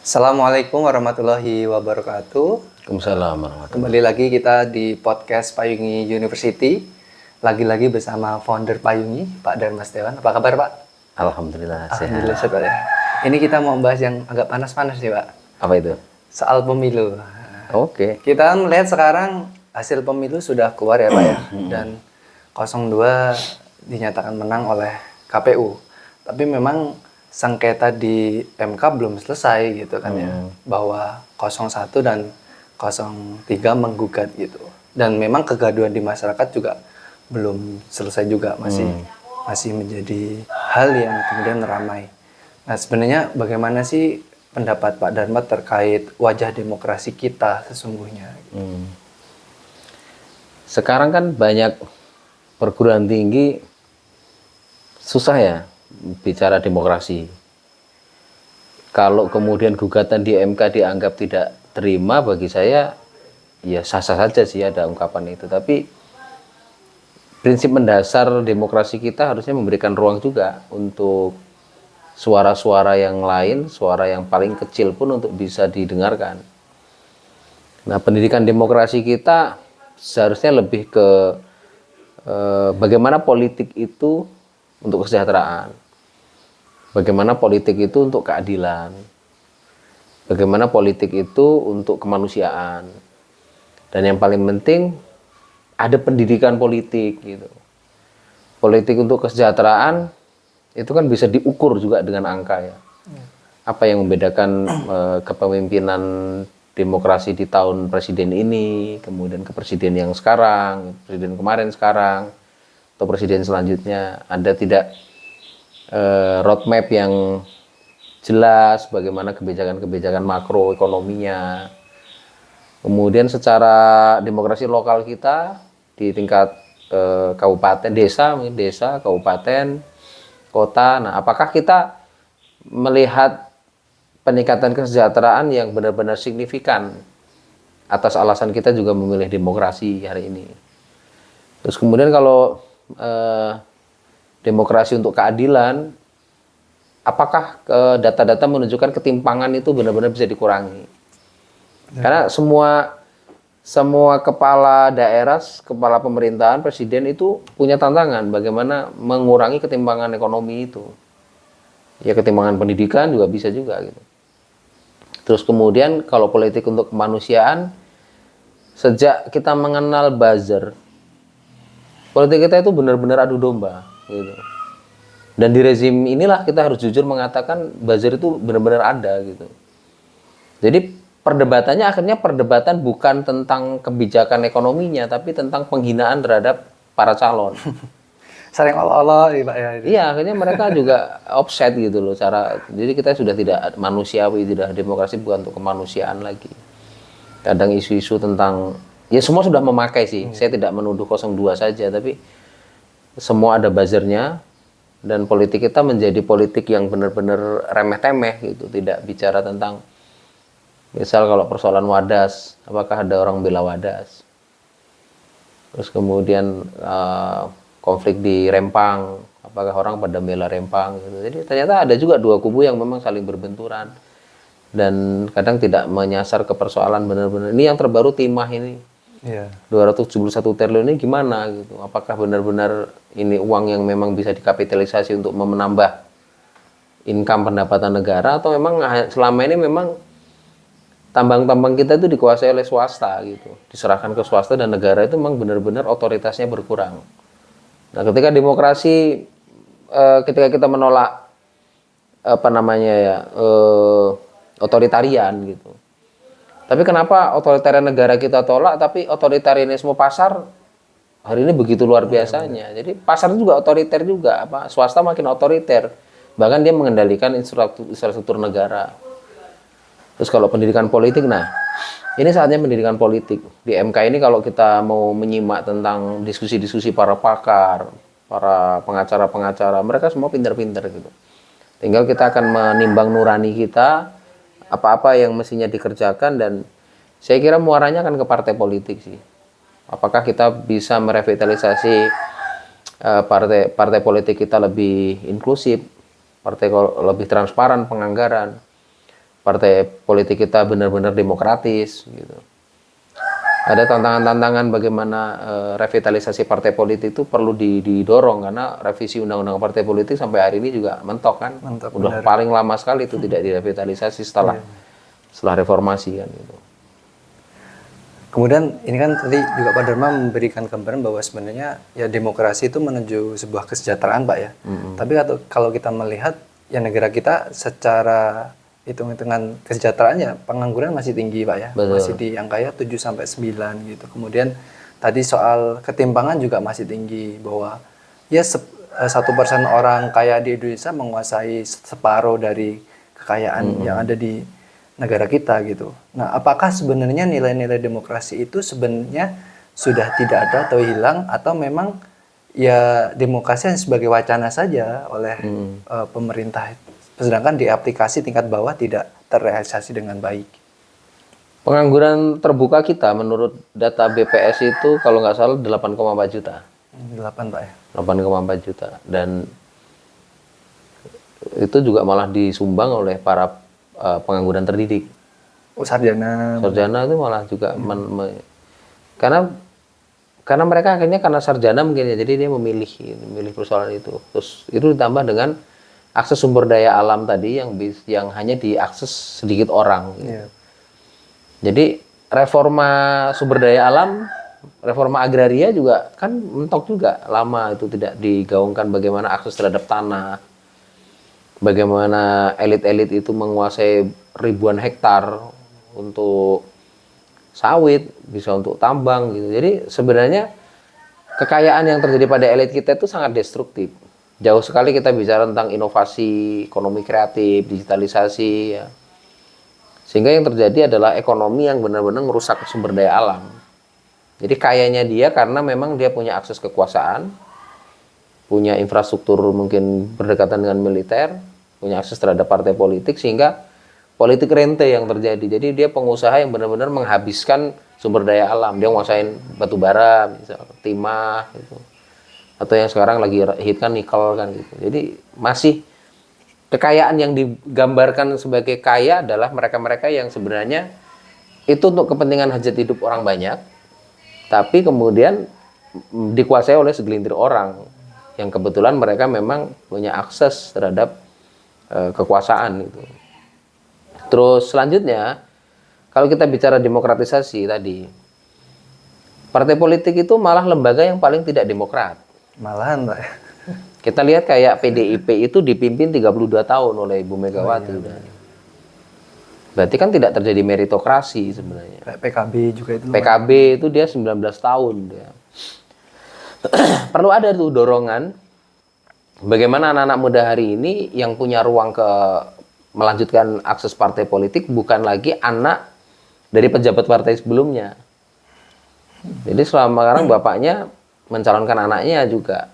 Assalamualaikum warahmatullahi wabarakatuh. Waalaikumsalam warahmatullahi. Kembali lagi kita di podcast Payungi University. Lagi-lagi bersama founder Payungi, Pak Dharma Setiawan. Apa kabar, Pak? Alhamdulillah sehat. Alhamdulillah sehat, ya. Ini kita mau bahas yang agak panas-panas nih, Pak. Apa itu? Soal pemilu. Oke. Kita melihat sekarang hasil pemilu sudah keluar ya, Pak ya. Dan 02 dinyatakan menang oleh KPU. Tapi memang sengketa di MK belum selesai gitu kan ya. Bahwa 01 dan 03 menggugat gitu. Dan memang kegaduhan di masyarakat juga belum selesai juga, masih menjadi hal yang kemudian ramai. Nah, sebenarnya bagaimana sih pendapat Pak Dharma terkait wajah demokrasi kita sesungguhnya? Sekarang kan banyak perguruan tinggi susah ya bicara demokrasi. Kalau kemudian gugatan di MK dianggap tidak terima, bagi saya ya sah-sah saja sih ada ungkapan itu. Tapi prinsip mendasar demokrasi kita harusnya memberikan ruang juga untuk suara-suara yang lain, suara yang paling kecil pun untuk bisa didengarkan. Nah, pendidikan demokrasi kita seharusnya lebih ke bagaimana politik itu untuk kesejahteraan, bagaimana politik itu untuk keadilan, bagaimana politik itu untuk kemanusiaan, dan yang paling penting ada pendidikan politik gitu. Politik untuk kesejahteraan itu kan bisa diukur juga dengan angka ya. Apa yang membedakan kepemimpinan demokrasi di tahun presiden ini, kemudian ke presiden yang sekarang, presiden kemarin sekarang, atau presiden selanjutnya, ada tidak roadmap yang jelas bagaimana kebijakan-kebijakan makroekonominya. Kemudian secara demokrasi lokal kita di tingkat kabupaten, desa, kabupaten, kota. Nah, apakah kita melihat peningkatan kesejahteraan yang benar-benar signifikan atas alasan kita juga memilih demokrasi hari ini? Terus kemudian kalau demokrasi untuk keadilan, apakah data-data menunjukkan ketimpangan itu benar-benar bisa dikurangi? Karena semua kepala daerah, kepala pemerintahan, presiden itu punya tantangan bagaimana mengurangi ketimpangan ekonomi itu. Ya, ketimpangan pendidikan juga bisa juga gitu. Terus kemudian kalau politik untuk kemanusiaan, sejak kita mengenal buzzer, politik kita itu benar-benar adu domba gitu. Dan di rezim inilah kita harus jujur mengatakan buzzer itu benar-benar ada gitu. Jadi perdebatannya akhirnya perdebatan bukan tentang kebijakan ekonominya, tapi tentang penghinaan terhadap para calon. Sering olo-olo Pak ya. Iya, akhirnya mereka juga offset gitu loh cara. Jadi kita sudah tidak manusiawi, tidak demokrasi bukan untuk kemanusiaan lagi. Kadang isu-isu tentang ya semua sudah memakai sih. Saya tidak menuduh 02 saja, tapi semua ada buzzernya, dan politik kita menjadi politik yang benar-benar remeh-temeh gitu, tidak bicara tentang misal kalau persoalan Wadas, apakah ada orang bela Wadas? Terus kemudian konflik di Rempang, apakah orang pada bela Rempang? Gitu. Jadi ternyata ada juga dua kubu yang memang saling berbenturan dan kadang tidak menyasar ke persoalan benar-benar. Ini yang terbaru timah ini, 271 triliun ini gimana? Gitu? Apakah benar-benar ini uang yang memang bisa dikapitalisasi untuk menambah income pendapatan negara, atau memang selama ini memang tambang-tambang kita itu dikuasai oleh swasta gitu, diserahkan ke swasta dan negara itu memang benar-benar otoritasnya berkurang. Nah, ketika demokrasi, ketika kita menolak otoritarian gitu. Tapi kenapa otoritarian negara kita tolak, tapi otoritarianisme pasar hari ini begitu luar biasanya. Jadi pasar juga otoriter juga, swasta makin otoriter, bahkan dia mengendalikan infrastruktur negara. Terus kalau pendidikan politik, nah ini saatnya pendidikan politik. Di MK ini kalau kita mau menyimak tentang diskusi-diskusi para pakar, para pengacara-pengacara, mereka semua pintar-pintar gitu. Tinggal kita akan menimbang nurani kita, apa-apa yang mestinya dikerjakan, dan saya kira muaranya akan ke partai politik sih. Apakah kita bisa merevitalisasi partai politik kita lebih inklusif, partai lebih transparan penganggaran, partai politik kita benar-benar demokratis gitu. Ada tantangan-tantangan bagaimana revitalisasi partai politik itu perlu didorong, karena revisi undang-undang partai politik sampai hari ini juga mentok kan. Mentok, Udah benar. paling lama sekali itu tidak direvitalisasi setelah reformasi kan gitu. Kemudian ini kan tadi juga Pak Dharma memberikan gambaran bahwa sebenarnya ya demokrasi itu menuju sebuah kesejahteraan, Pak ya. Tapi kalau kita melihat ya negara kita secara hitung-hitungan kesejahteraannya pengangguran masih tinggi, Pak ya. Betul. Masih di angka ya 7 sampai 9 gitu. Kemudian tadi soal ketimpangan juga masih tinggi, bahwa ya 1% orang kaya di Indonesia menguasai separuh dari kekayaan yang ada di negara kita gitu. Nah, apakah sebenarnya nilai-nilai demokrasi itu sebenarnya sudah tidak ada atau hilang, atau memang ya demokrasi hanya sebagai wacana saja oleh pemerintah, sedangkan di aplikasi tingkat bawah tidak terrealisasi dengan baik? Pengangguran terbuka kita menurut data BPS itu kalau nggak salah 8,4 juta. 8, Pak ya. 8,4 juta. Dan itu juga malah disumbang oleh para pengangguran terdidik. Oh, sarjana. Sarjana itu malah juga karena mereka akhirnya karena sarjana mungkin ya, jadi dia memilih persoalan itu. Terus itu ditambah dengan akses sumber daya alam tadi yang hanya diakses sedikit orang. Gitu. Iya. Jadi reforma sumber daya alam, reforma agraria juga kan mentok juga, lama itu tidak digaungkan, bagaimana akses terhadap tanah, bagaimana elit-elit itu menguasai ribuan hektar untuk sawit, bisa untuk tambang gitu. Jadi sebenarnya kekayaan yang terjadi pada elit kita itu sangat destruktif. Jauh sekali kita bicara tentang inovasi, ekonomi kreatif, digitalisasi ya. Sehingga yang terjadi adalah ekonomi yang benar-benar merusak sumber daya alam. Jadi kayanya dia karena memang dia punya akses kekuasaan, punya infrastruktur mungkin berdekatan dengan militer, punya akses terhadap partai politik, sehingga politik rente yang terjadi. Jadi dia pengusaha yang benar-benar menghabiskan sumber daya alam. Dia nguasain batu bara, misal timah gitu. Atau yang sekarang lagi hit kan nikel kan gitu. Jadi masih kekayaan yang digambarkan sebagai kaya adalah mereka-mereka yang sebenarnya itu untuk kepentingan hajat hidup orang banyak, tapi kemudian dikuasai oleh segelintir orang yang kebetulan mereka memang punya akses terhadap kekuasaan gitu. Terus selanjutnya, kalau kita bicara demokratisasi tadi, partai politik itu malah lembaga yang paling tidak demokrat. Malahan, Pak. Kita lihat kayak PDIP itu dipimpin 32 tahun oleh Ibu Megawati. Berarti kan tidak terjadi meritokrasi sebenarnya. Kayak PKB juga itu. PKB itu dia 19 tahun dia. Perlu ada tuh dorongan bagaimana anak-anak muda hari ini yang punya ruang ke melanjutkan akses partai politik bukan lagi anak dari pejabat partai sebelumnya. Jadi selama sekarang bapaknya mencalonkan anaknya juga.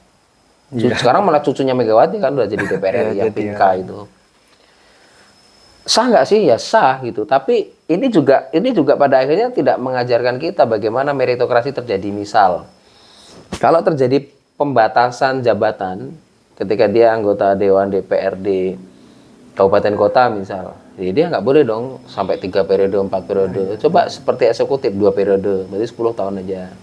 Sekarang malah cucunya Megawati kan udah jadi DPR RI yang Pinka itu. Sah nggak sih? Ya sah gitu. Tapi ini juga pada akhirnya tidak mengajarkan kita bagaimana meritokrasi terjadi. Misal, kalau terjadi pembatasan jabatan ketika dia anggota Dewan DPRD Kabupaten Kota misal, jadi dia nggak boleh dong sampai 3 periode, 4 periode. Coba seperti eksekutif 2 periode, berarti 10 tahun aja.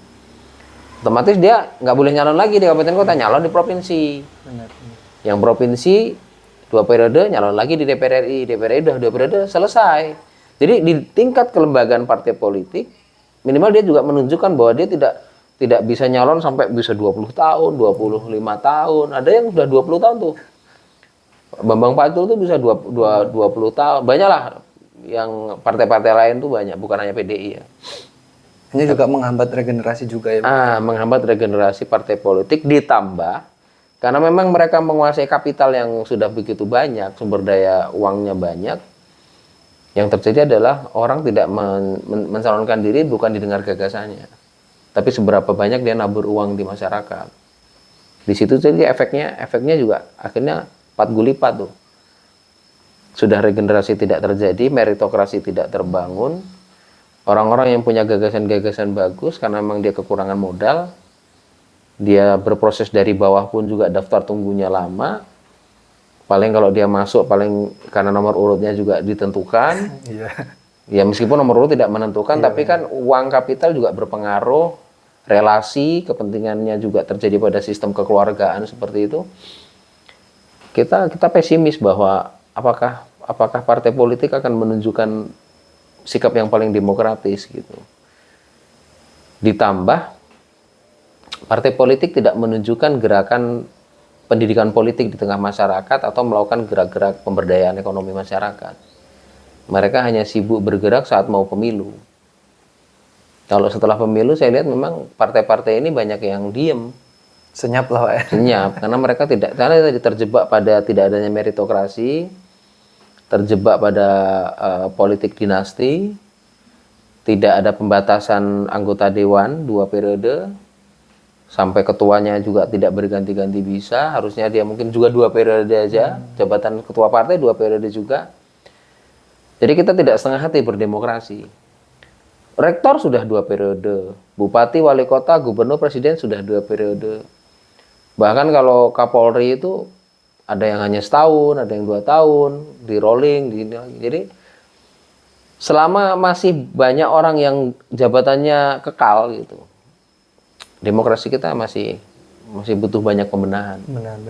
Otomatis dia nggak boleh nyalon lagi di kabupaten kota, nyalon di provinsi. Benar. Yang provinsi 2 periode, nyalon lagi di DPR RI. DPR RI udah 2 periode, selesai. Jadi di tingkat kelembagaan partai politik, minimal dia juga menunjukkan bahwa dia tidak bisa nyalon sampai bisa 20 tahun, 25 tahun. Ada yang sudah 20 tahun tuh. Bambang Pacul tuh bisa 20 tahun. Banyak lah yang partai-partai lain tuh banyak, bukan hanya PDI ya. Ini juga menghambat regenerasi juga ya, Pak. Menghambat regenerasi partai politik, ditambah karena memang mereka menguasai kapital yang sudah begitu banyak, sumber daya uangnya banyak. Yang terjadi adalah orang tidak mencalonkan diri bukan didengar gagasannya, tapi seberapa banyak dia nabur uang di masyarakat. Di situ jadi efeknya juga akhirnya 4 gulipat tuh. Sudah regenerasi tidak terjadi, meritokrasi tidak terbangun. Orang-orang yang punya gagasan-gagasan bagus karena memang dia kekurangan modal, dia berproses dari bawah pun juga daftar tunggunya lama, paling kalau dia masuk paling karena nomor urutnya juga ditentukan. Iya. Ya meskipun nomor urut tidak menentukan, tapi kan uang kapital juga berpengaruh, relasi, kepentingannya juga terjadi pada sistem kekeluargaan seperti itu. Kita pesimis bahwa apakah partai politik akan menunjukkan sikap yang paling demokratis gitu. Ditambah partai politik tidak menunjukkan gerakan pendidikan politik di tengah masyarakat atau melakukan gerak-gerak pemberdayaan ekonomi masyarakat. Mereka hanya sibuk bergerak saat mau pemilu. Kalau setelah pemilu saya lihat memang partai-partai ini banyak yang diem, Senyap lah Pak ya. senyap, karena mereka karena tadi terjebak pada tidak adanya meritokrasi, terjebak pada politik dinasti, tidak ada pembatasan anggota dewan 2 periode, sampai ketuanya juga tidak berganti-ganti bisa, harusnya dia mungkin juga 2 periode aja, jabatan ketua partai 2 periode juga. Jadi kita tidak setengah hati berdemokrasi. Rektor sudah 2 periode, bupati, wali kota, gubernur, presiden sudah 2 periode. Bahkan kalau Kapolri itu ada yang hanya setahun, ada yang 2 tahun, di rolling, jadi selama masih banyak orang yang jabatannya kekal gitu, demokrasi kita masih butuh banyak pembenahan. Benar.